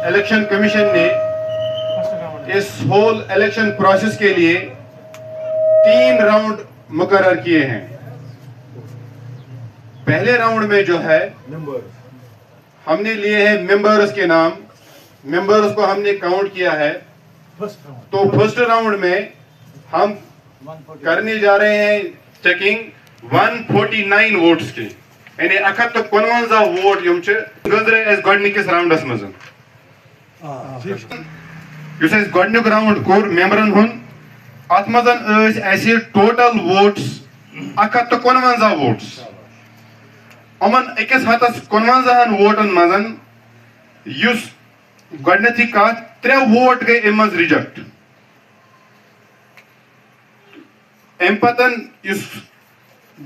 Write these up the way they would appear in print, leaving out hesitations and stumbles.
Election commission نے اس whole election process کے لیے 3 راؤنڈ مقرر کیے ہیں. پہلے راؤنڈ میں جو ہے ہم نے لیے ہیں ممبرز کے نام. ممبرز کو ہم نے کاؤنٹ کیا ہے. تو فرسٹ راؤنڈ میں ہم کرنے جا رہے ہیں چیکنگ 149 ووٹس کی, یعنی 151 ووٹ یم گزرے اس گۄڈنِکِس راؤنڈس مز. یُس اَسہِ گۄڈنیُک راؤنڈ کوٚر ممبرن ہُنٛد, اتھ منٛز ٲسۍ اَسہِ ٹوٹل ووٹس 151 ووٹس. یِمن 151 ووٹن منٛز یُس گۄڈنیتھٕے کتھ 3 ووٹ گٔے اَمہِ منٛز رِجیکٹ. اَمہِ پتن یُس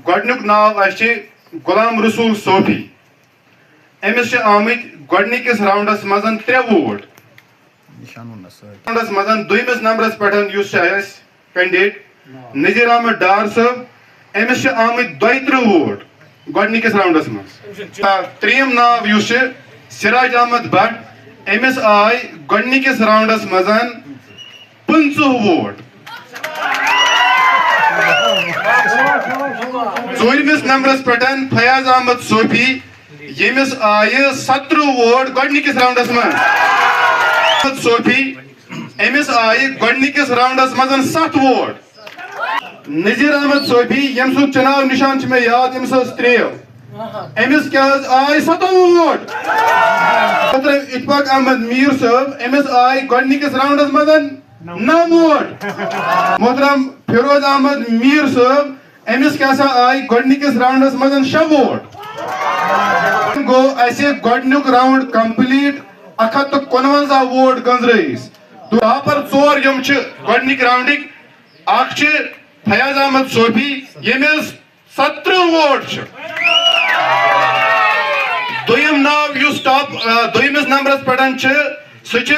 گۄڈنیُک ناو اَسہِ غلام رسول صوفی, أمِس چھِ آمٕتۍ گۄڈنِکِس راؤنڈس منٛز 3 ووٹ. راؤنڈس منٛز دوٚیمِس نمبرس پٮ۪ٹھ یُس چھُ اَسہِ کینڈِڈیٹ نذیر احمد ڈار صٲب, أمِس چھِ آمٕتۍ 32 ووٹ گۄڈنِکِس راؤنڈس منٛز. ترٛیٚیِم ناو یُس چھُ سراج احمد بٹ, أمِس آے گۄڈنِکِس راؤنڈس منٛز 15 ووٹ. ژوٗرمِس نمبرس پٮ۪ٹھ فیاض احمد صوفی, ییٚمِس آیہِ 17 ووٹ گۄڈنِکِس راؤنڈس منٛز. احمد صوفی, أمِس آیہِ گۄڈنِکِس راؤنڈس منٛز 7 ووٹ. نذیر احمد صوفی, ییٚمہِ سُنٛد چناو نِشان چھُ مےٚ یاد, أمِس ٲس 3, أمِس کیٛاہ حظ آیہِ 27 ووٹ. اتفاق احمد میٖر صٲب, أمِس آیہِ گۄڈنِکِس راؤنڈس منٛز 9 ووٹ. محترم فیروز احمد میٖر صٲب, أمِس کیٛاہ سا آیہِ گۄڈنِکِس راؤنڈس منٛز 6 ووٹ. گوٚو اَسہِ گۄڈنیُک راؤنڈ کمپلیٖٹ, 151 ووٹ گٔنٛزرٲیِس. ٹاپر 4 یِم چھِ گۄڈنِکۍ راؤنڈٕکۍ, اکھ چھِ فیاض احمد صوفی, ییٚمِس 17 ووٹ چھِ. دوٚیِم ناو یُس ٹاپ دوٚیمِس نمبرس پٮ۪ٹھ چھِ, سُہ چھِ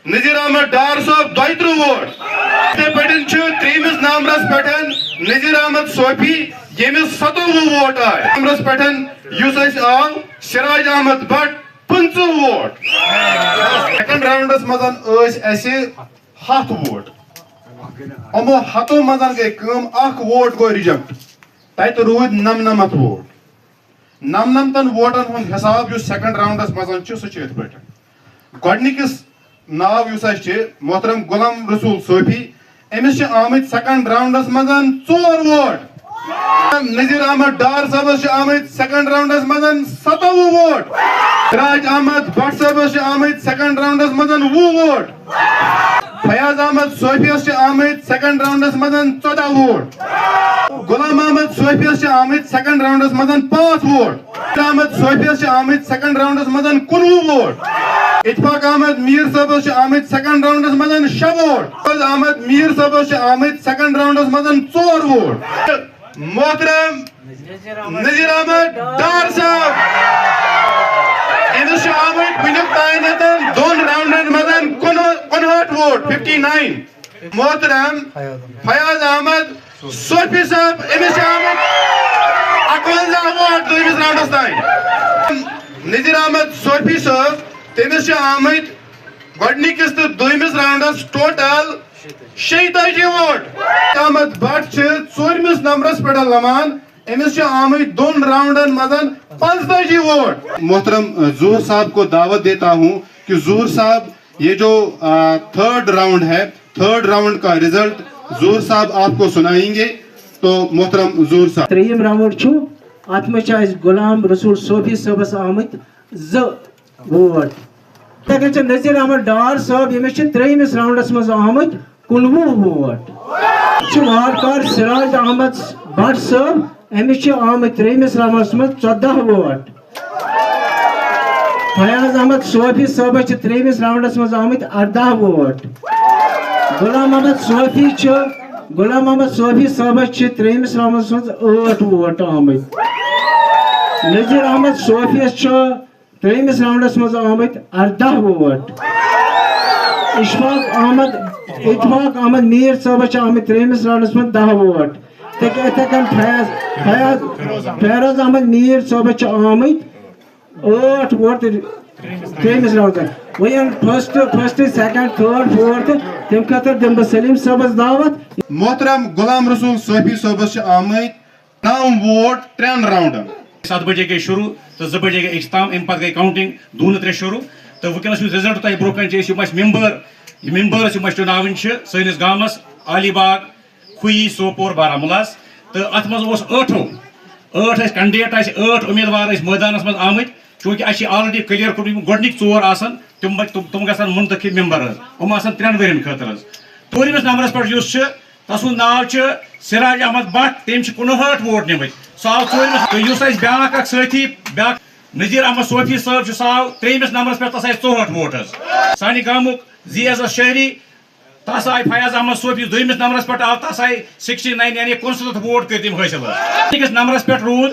نذیر احمد ڈار صٲب, 32 ووٹ. یِتھَے پٲٹھۍ چھُ ترٛیٚیمِس نمبرس پٮ۪ٹھ نذیر احمد صوفی, ییٚمِس 27 ووٹ آے. نمبرس پٮ۪ٹھ یُس اَسہِ آو سراج احمد بٹ, 15 ووٹ. سیکنڈ راؤنڈس منٛز ٲسۍ اَسہِ 100 ووٹ. یِمو 100 منٛز گٔے کٲم, 1 ووٹ گوٚو رِجیکٹ, تتہِ روٗدۍ 99 ووٹ. 99 ووٹن ہُنٛد حساب یُس سیکنڈ راؤنڈس منٛز چھُ, سُہ چھُ یِتھ پٲٹھۍ. گۄڈنِکِس ناو یُس اَسہِ چھُ محترم غلام رسول صوفی, أمِس چھِ آمٕتۍ سیکنڈ راؤنڈس منٛز 4 ووٹ. نذیر احمد ڈار صٲبس چھِ آمٕتۍ سیکنڈ راؤنڈس منٛز 27 ووٹ. سراج احمد بٹ صٲبس چھِ آمٕتۍ سیکنڈ راؤنڈس منٛز 20 ووٹ. فیاض احمد صوفیس چھِ آمٕتۍ سیکنڈ راؤنڈس منٛز 14 ووٹ. غلام احمد صوفیس چھِ آمٕتۍ سیکنڈ راؤنڈس منٛز 5 ووٹ. احمد صوفیس چھِ آمٕتۍ سیکنڈ راؤنڈس منٛز 19 ووٹ. اتفاق احمد میٖر صٲبس چھِ آمٕتۍ سیکنڈ راؤنڈس منٛز 6 ووٹ. فیروز احمد میٖر صٲبس چھِ آمٕتۍ سیکنڈ راؤنڈس منٛز 4 ووٹ. محترم نذیر احمد ڈار صٲب, أمِس چھِ آمٕتۍ وُنیُک تانٮ۪تھ 2 راؤنڈن منٛز 59 ووٹ, 59. محترم فیاض احمد صوفی صٲب, أمِس چھِ آمٕتۍ 51 ووٹ دوٚیمِس راؤنڈس تانۍ. نذیر احمد صوفی صٲب, تٔمِس چھِ آمٕتۍ گۄڈنِکِس تہٕ دوٚیمِس راؤنڈس ٹوٹل 86 ووٹ. احمد بٹ چھِ 4مِس نمبرس پٮ۪ٹھ لمان, أمِس چھِ آمٕتۍ 2 راؤنڈن منٛز 85 ووٹ. محترم ظہور صاحب کو دعوت دیتا ہوں کہ ظہور صاحب, یہ جو 3rd راؤنڈ ہے, 3rd راؤنڈ کا رزلٹ ظہور صاحب آپ کو سنائیں گے. تو محترم ظہور صاحب. 3یم راؤنڈ چھُ, اتھ منٛز چھِ اَسہِ غلام رسول صوفی صٲبس آمٕتۍ 2 ووٹ. یِتھَے کٔنۍ چھِ نذیر احمد ڈار صٲب, ییٚمِس چھِ 3مِس راؤنڈس منٛز آمٕتۍ 19 ووٹ. چھُ وارکار سراج احمد بٹ صٲب, أمِس چھِ آمٕتۍ 3مِس راؤنڈس منٛز 14 ووٹ. فیاض احمد صوفی صٲبس چھِ 3مِس راؤنڈس منٛز آمٕتۍ 18 ووٹ. غلام احمد صوفی صٲبس چھِ 3مِس راؤنڈس منٛز 8 ووٹ آمٕتۍ. نذیر احمد صوفیس چھُ 3مِس راؤنڈس منٛز آمٕتۍ 18 ووٹ. اشفاق احمد میٖر صٲبس چھِ آمٕتۍ 3مِس راؤنڈس منٛز 10 ووٹ. یِتھَے کٔنۍ فیروز احمد میٖر صٲبس چھِ آمٕتۍ 8 ووٹ त्रेमिस राउंड वह फर्स्ट सेकंड थर्ड फोर्थ तम खतर दम बह सलीम साहबस दावत। मोहतरम गुलाम रसूल सोफी साहबस आमत 9 वोट 3 राउंडन। 7 बजे गई शुरू तो 2 बजे गई इख्ताम अम पे गई काउंटिंग 2-3 शुरू तो वनस रिजल्ट तह ब्रोह मेम्बर्स चुनाव सैनिस गामस आलीबाग खुई सोपोर बारामुलास तो अत मज 8 कैंडिडेट 8 उम्मीदवार मैदान मज आमत चूंकि ऑलरेडी क्लियर कोर गोडनिक 4 आसन तुम गसन मुंतखब मेम्बर हम आसन 3 वरियन खतर। 4मिस नंबरस पे तसुंद नाव सिराज अहमद भट्ट तम 59 वोट निमित सह आव 4मिस तो ब्या साथी ब्या नजीर अहमद सोफी साहब सह आव 3मिस नंबरस पे तस 64 वोट सानि गामुक जीएस शहरी तस आय फयाज अहमद सोफी 2मिस नंबरस पे आव तस आय 69 यानी 69 वोट कर तम हासिल। 1 नंबरस पे रूद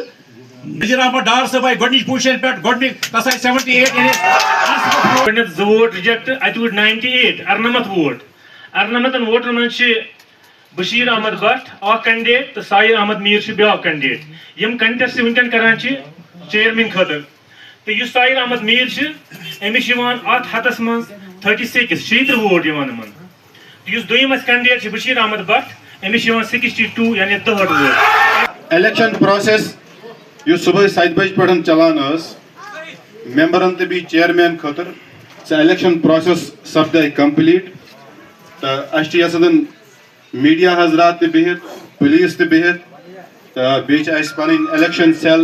नजीर अहमद डार साहब आय गोडनिच पोजीशन पे गोडनिक तस आय 78 यानी 2 वोट रिजेक्ट अत 98 अर्नमत वोट अर्नमतन वोटर मन बशीर अहमद भट्ट कैंडिडेट तो साहिर अहमद मीर ब्या कैंडिडेट यम कंटेस्ट वनकन करान चेयरमैन खतर तो साहिर अहमद मीर अमिस अत हतस मज 36 वोट तो दोम कैंडिडेट बशीर अहमद भट्ट अमिस 62 यानी 63 वोट। इलेक्शन प्रोसेस सुबह 7 बजे पे चलान मेंबरन तो बी चेयरमैन खतर सह इलेक्शन प्रोसेस सपद कंप्लीट तो मीडिया हजरात बिहित पुलिस बिहित तो बेस पन election cell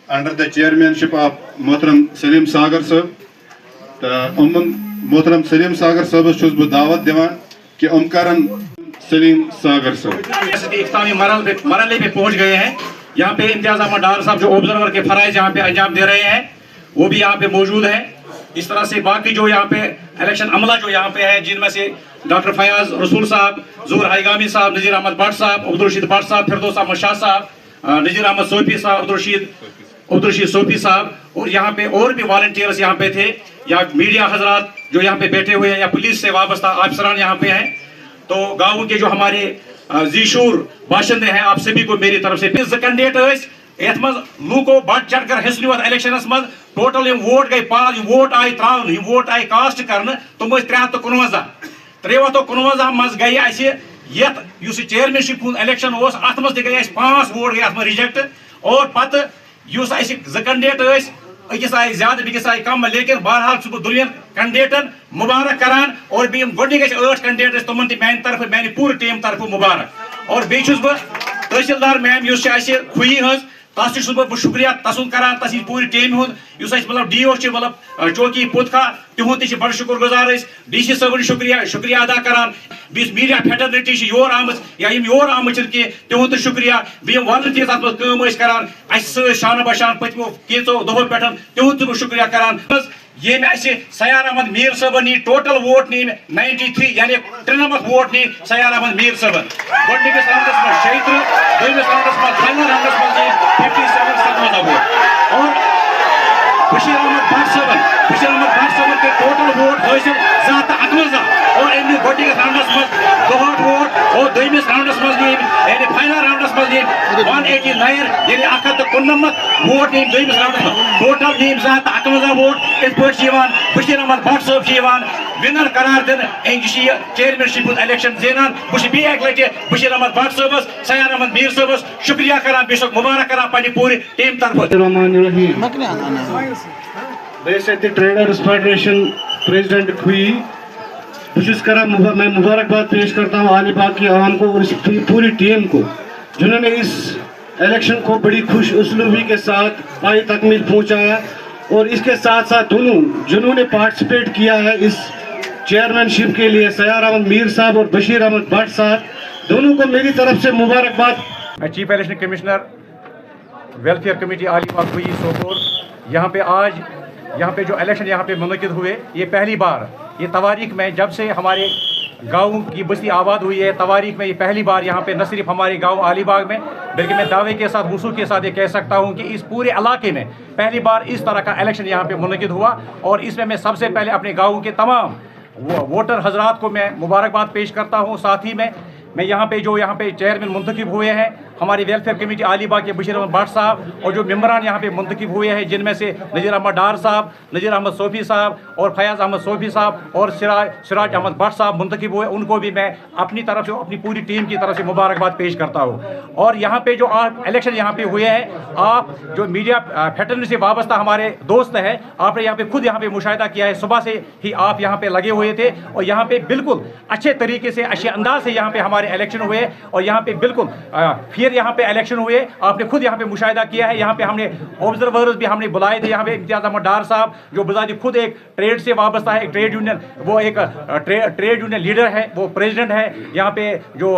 under the chairmanship of मोहतरम सलीम सागर साहब तो मोहतरम सलीम सागर साहबस बह दावत दिवान कि करन सलीम सागर साहब इख्तामी मरहले पे पहुंच गए हैं। यहाँ पे इम्तियाज अहमद डार साहब जो ऑब्जर्वर के फराइज यहाँ पे अंजाम दे रहे हैं वो भी यहाँ पे मौजूद है। इस तरह से बाकी जो यहाँ पे इलेक्शन अमला जो यहाँ पे है जिनमें से डॉक्टर फयाज रसूल साहब, ज़ूर हाईगामी साहब, नजीर अहमद भट्ट साहब, अब्दुल रशीद भट्ट साहब, फिरदौस अहमद शाह साहब, नजीर अहमद सोफी साहब, अब्दुल रशीद सोफी साहब और यहाँ पे और भी वॉलंटियर्स यहाँ पे थे या मीडिया हजरात जो यहाँ पे बैठे हुए हैं या पुलिस से वाबस्ता अफसरान यहाँ पे हैं। तो गाँव के जो हमारे जीशूर बाशिंदे हैं आप सभी को मेरी तरफ से कैंडिडेट यथ मज लूको बढ़ चढ़ कर हिस्स इलेक्शन मज टोटल वोट गई पास वोट आय त्रावन वोट आय कास्ट कर तुम 359 मज गई चेयरमैनशिप इलेक्शन अत मज गई 5 वोट गई अत रिजेक्ट और पत कैंडिडेट अकिस आय ज्यादा बिकिस आय कम लेकिन बहरहाल बह दुनियन कैंडिडेटन मुबारक करान और बी गोडनिक 8 कैंडिडेट तुम मान तरफ मान पूरे टीम तरफ मुबारक और बेस बह तहसीलदार मैम खुई हज तस बह शुक्रिया तसुन करान तस पूरी टीम मतलब डी ओ मतलब चौकी पुतखा तिहुद बड़ शुक्र गुजार DC साहब शुक्रिया अदा करान बीस मीडिया फेटर्निटी योर आम या योर आम कह तिहुद शुक्रिया बी वॉलंटियर्स अत मज करान शान बशान पत्मो कैचो दो पे तिहुद शुक्रिया करान ये सयार अहमद मीर साहब नी टोटल वोट नी 93 यानी 93 वोट नी सयार अहमद मीर साहब गोडनिकस राउंडस में 76 दोइमिस राउंडस में फाइनल राउंडस में 57 वोट और बशीर अहमद भट्ट साहब के टोटल वोट हासिल 751 और इन गोडनिकस राउंडस में 62 वोट और दोइमिस राउंडस में यानी फाइनल राउंडस में 189 यानी 199 वोट नी दोइमिस राउंडस में टोटल नी 751 वोट इस बशीर अहमद भट्ट साहब विनर करार दिन चेयरमैनशिप इलेक्शन जेनान बी एक लटे बशीर अहमद भट्ट साहबस सयार अहमद मीर साहबस शुक्रिया करान बेस मुबारक करान पन्ने पूरी टीम तरफ। ट्रेडर्स फेडरेशन प्रेसिडेंट खुई मैं मुबारकबाद पेश करता हूँ आलिबाग की आवाम को और इस पूरी टीम को जिन्होंने इस इलेक्शन को बड़ी खुश उसलूबी के साथ पाई तकमील पहुँचाया और इसके साथ साथ दोनों जिन्होंने पार्टिसिपेट किया है इस चेयरमैनशिप के लिए सयार अहमद मीर साहब और बशीर अहमद भट्ट साहब दोनों को मेरी तरफ से मुबारकबाद। Chief election commissioner welfare committee Alibagh Khui Sopore यहाँ पे आज यहाँ पे जो इलेक्शन यहाँ पे मुनक़िद हुए ये पहली बार ये तवारीख में जब से हमारे गाँव की बस्ती आबाद हुई है तवारीख में ये पहली बार यहाँ पे न सिर्फ हमारे गाँव आलिबाग में बल्कि मैं दावे के साथ वसूल के साथ ये कह सकता हूँ कि इस पूरे इलाके में पहली बार इस तरह का इलेक्शन यहाँ पे मुनक़िद हुआ और इसमें मैं सबसे पहले अपने गाँव के तमाम वोटर हजरात को मैं मुबारकबाद पेश करता हूँ। साथ ही मैं यहाँ पे जो यहाँ पे चेयरमैन मुंतखब हुए हैं हमारी वेलफेयर कमेटी आलीबाग के बशीर अहमद भट्ट साहब और जो मेम्बरान यहाँ पे मुंतखब हुए हैं, जिनमें से नज़ीर अहमद डार साहब, नज़ीर अहमद सोफी साहब और फयाज़ अहमद सोफी साहब और सिराज अहमद भट्ट साहब मुंतखब हुए, उनको भी मैं अपनी तरफ से, अपनी पूरी टीम की तरफ से मुबारकबाद पेश करता हूँ। और यहाँ पे जो आप इलेक्शन यहाँ पे हुए हैं, आप जो मीडिया फैटर्निटी से वाबस्ता हमारे दोस्त हैं, आपने यहाँ पे खुद यहाँ पे मुशाहिदा किया है, सुबह से ही आप यहाँ पे लगे हुए थे और यहाँ पे बिल्कुल अच्छे तरीके से, अच्छे अंदाज से यहाँ पे हमारे इलेक्शन हुए और यहाँ पे बिल्कुल फिर यहाँ पे इलेक्शन हुए, आपने खुद यहाँ पे मुशाहिदा किया है। यहाँ पे हमने ऑब्जर्वर्स भी हमने बुलाए थे, यहाँ पे इम्तियाज अहमद डार साहब जो बजाती खुद एक ट्रेड से वाबस्ता है, एक ट्रेड यूनियन, वो एक ट्रेड यूनियन लीडर है, वो प्रेसिडेंट है, यहाँ पे जो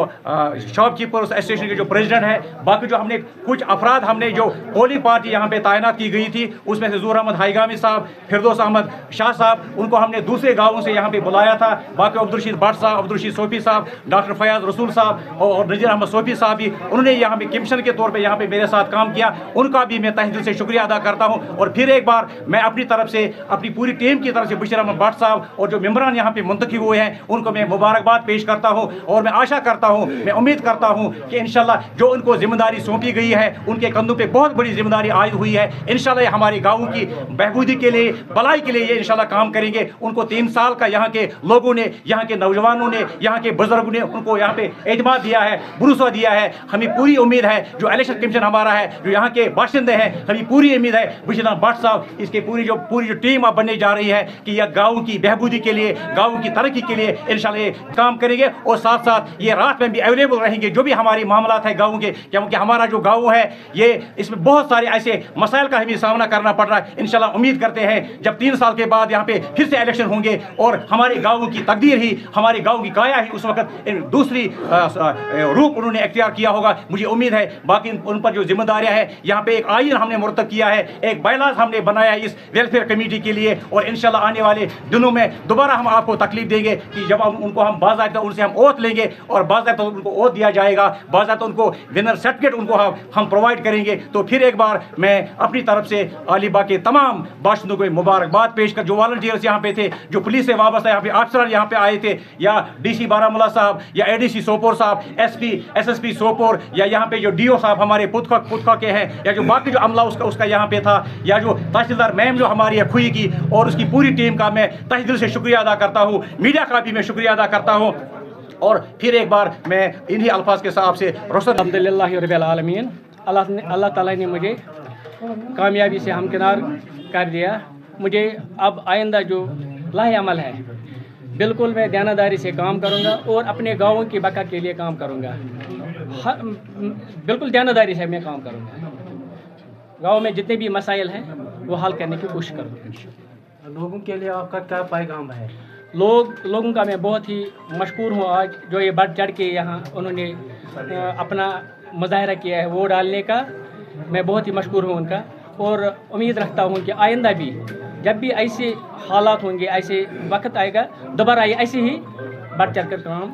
शॉपकीपर्स एसोसिएशन के जो प्रेसिडेंट है। बाकी जो हमने कुछ अफराद, हमने जो पोलिंग पार्टी यहाँ पे तैनात की गई थी, उसमें से ज़ूर अहमद हाईगामी साहब, फिरदौस अहमद शाह साहब, उनको हमने दूसरे गाँवों से यहाँ पे बुलाया था। बाकी अब्दुल भट्ट साहब, अब्दुल सोफी साहब, डॉक्टर फयाज रसूल साहब और नज़ीर अहमद सोफी साहब भी, उन्होंने यहाँ पे कमीशन के तौर पे यहाँ पे मेरे साथ काम किया, उनका भी मैं तहे दिल से शुक्रिया अदा करता हूँ। और फिर एक बार मैं अपनी तरफ से, अपनी पूरी टीम की तरफ से बशीर अहमद भट्ट साहब और जो मेम्बरान यहाँ पे मुंतखब हुए हैं, उनको मैं मुबारकबाद पेश करता हूँ। और मैं आशा करता हूँ, मैं उम्मीद करता हूँ कि इंशाल्लाह जो उनको जिम्मेदारी सौंपी गई है, उनके कंधों पे बहुत बड़ी जिम्मेदारी आयद हुई है। इंशाल्लाह ये हमारे गाँव की बहबूदी के लिए, भलाई के लिए ये इंशाल्लाह काम करेंगे। उनको 3 साल का यहाँ के लोगों ने, यहाँ के नौजवानों ने, यहाँ के बुजुर्गों ने उनको यहाँ पे एतमाद दिया है, भरोसा दिया है। हमें पूरी उम्मीद है, जो इलेक्शन कमीशन हमारा है, जो यहाँ के बाशिंदे हैं, हमें पूरी उम्मीद है बशीर अहमद भट्ट साहब, इसके पूरी जो टीम अब बनने जा रही है कि यह गाँव की बहबूदी के लिए, गाँव की तरक्की के लिए इंशाल्लाह ये काम करेंगे। और साथ साथ ये रात में भी अवेलेबल रहेंगे जो भी हमारी मामलात है गाँव के, क्योंकि हमारा जो गाँव है ये, इसमें बहुत सारे ऐसे मसाइल का हमें सामना करना पड़ रहा है। इंशाल्लाह उम्मीद करते हैं जब 3 साल के बाद यहाँ पे फिर से इलेक्शन होंगे और हमारे गाँव की तकदीर ही, हमारे गाँव की काया ही उस वक्त दूसरी रूप उन्होंने इख्तियार किया होगा, मुझे उम्मीद है। बाकी उन पर जो जिम्मेदारियां है, यहाँ पे एक आइन हमने मुरतब किया है, एक बायलाज हमने बनाया है इस वेलफेयर कमेटी के लिए। और इंशाल्लाह आने वाले दिनों में दोबारा हम आपको तकलीफ देंगे कि जब उनको हम बाज़ाब्ता उनसे हम ओथ लेंगे और बाज़ाब्ता उनको ओथ दिया जाएगा, बाज़ाब्ता उनको विनर सर्टिफिकेट उनको हम प्रोवाइड करेंगे। तो फिर एक बार मैं अपनी तरफ से आलीबाग के तमाम बाशिंदों को मुबारकबाद पेश कर, जो वॉलंटियर्स यहाँ पे थे, जो पुलिस से वाबस्ता यहाँ पे अफसर यहाँ पे आए थे, या DC बारामूला साहब, या ADC सोपोर साहब, SP SSP सोपोर, या यहाँ पे जो DO साहब हमारे पुतखा के हैं, या जो बाकी जो अमला उसका यहाँ पे था, या जो तहसीलदार मैम जो हमारी है खुई की, और उसकी पूरी टीम का मैं तहे दिल से शुक्रिया अदा करता हूँ। मीडिया का भी मैं शुक्रिया अदा करता हूँ। और फिर एक बार मैं इन्हीं अल्फाज के साथ से अल्हम्दुलिल्लाह रब्बिल आलमीन, अल्लाह ताला ने मुझे कामयाबी से हमकिनार कर दिया। मुझे अब आइंदा जो लाहे अमल है, बिल्कुल मैं दयानतदारी से काम करूंगा और अपने गाँव की बका के लिए काम करूंगा। बिल्कुल दयानतदारी से मैं काम करूंगा। गाँव में जितने भी मसाइल हैं वो हल करने की कोशिश करूँगा। लोगों के लिए आपका क्या पैगाम है? लोगों का मैं बहुत ही मशकूर हूँ आज जो ये बढ़ चढ़ के यहाँ उन्होंने अपना मुजाहरा किया है वोट डालने का। मैं बहुत ही मशकूर हूँ उनका और उम्मीद रखता हूँ कि आइंदा भी जब भी ऐसे हालात होंगे, ऐसे वक्त आएगा, दोबारा ये ऐसे ही बढ़ चढ़ कर काम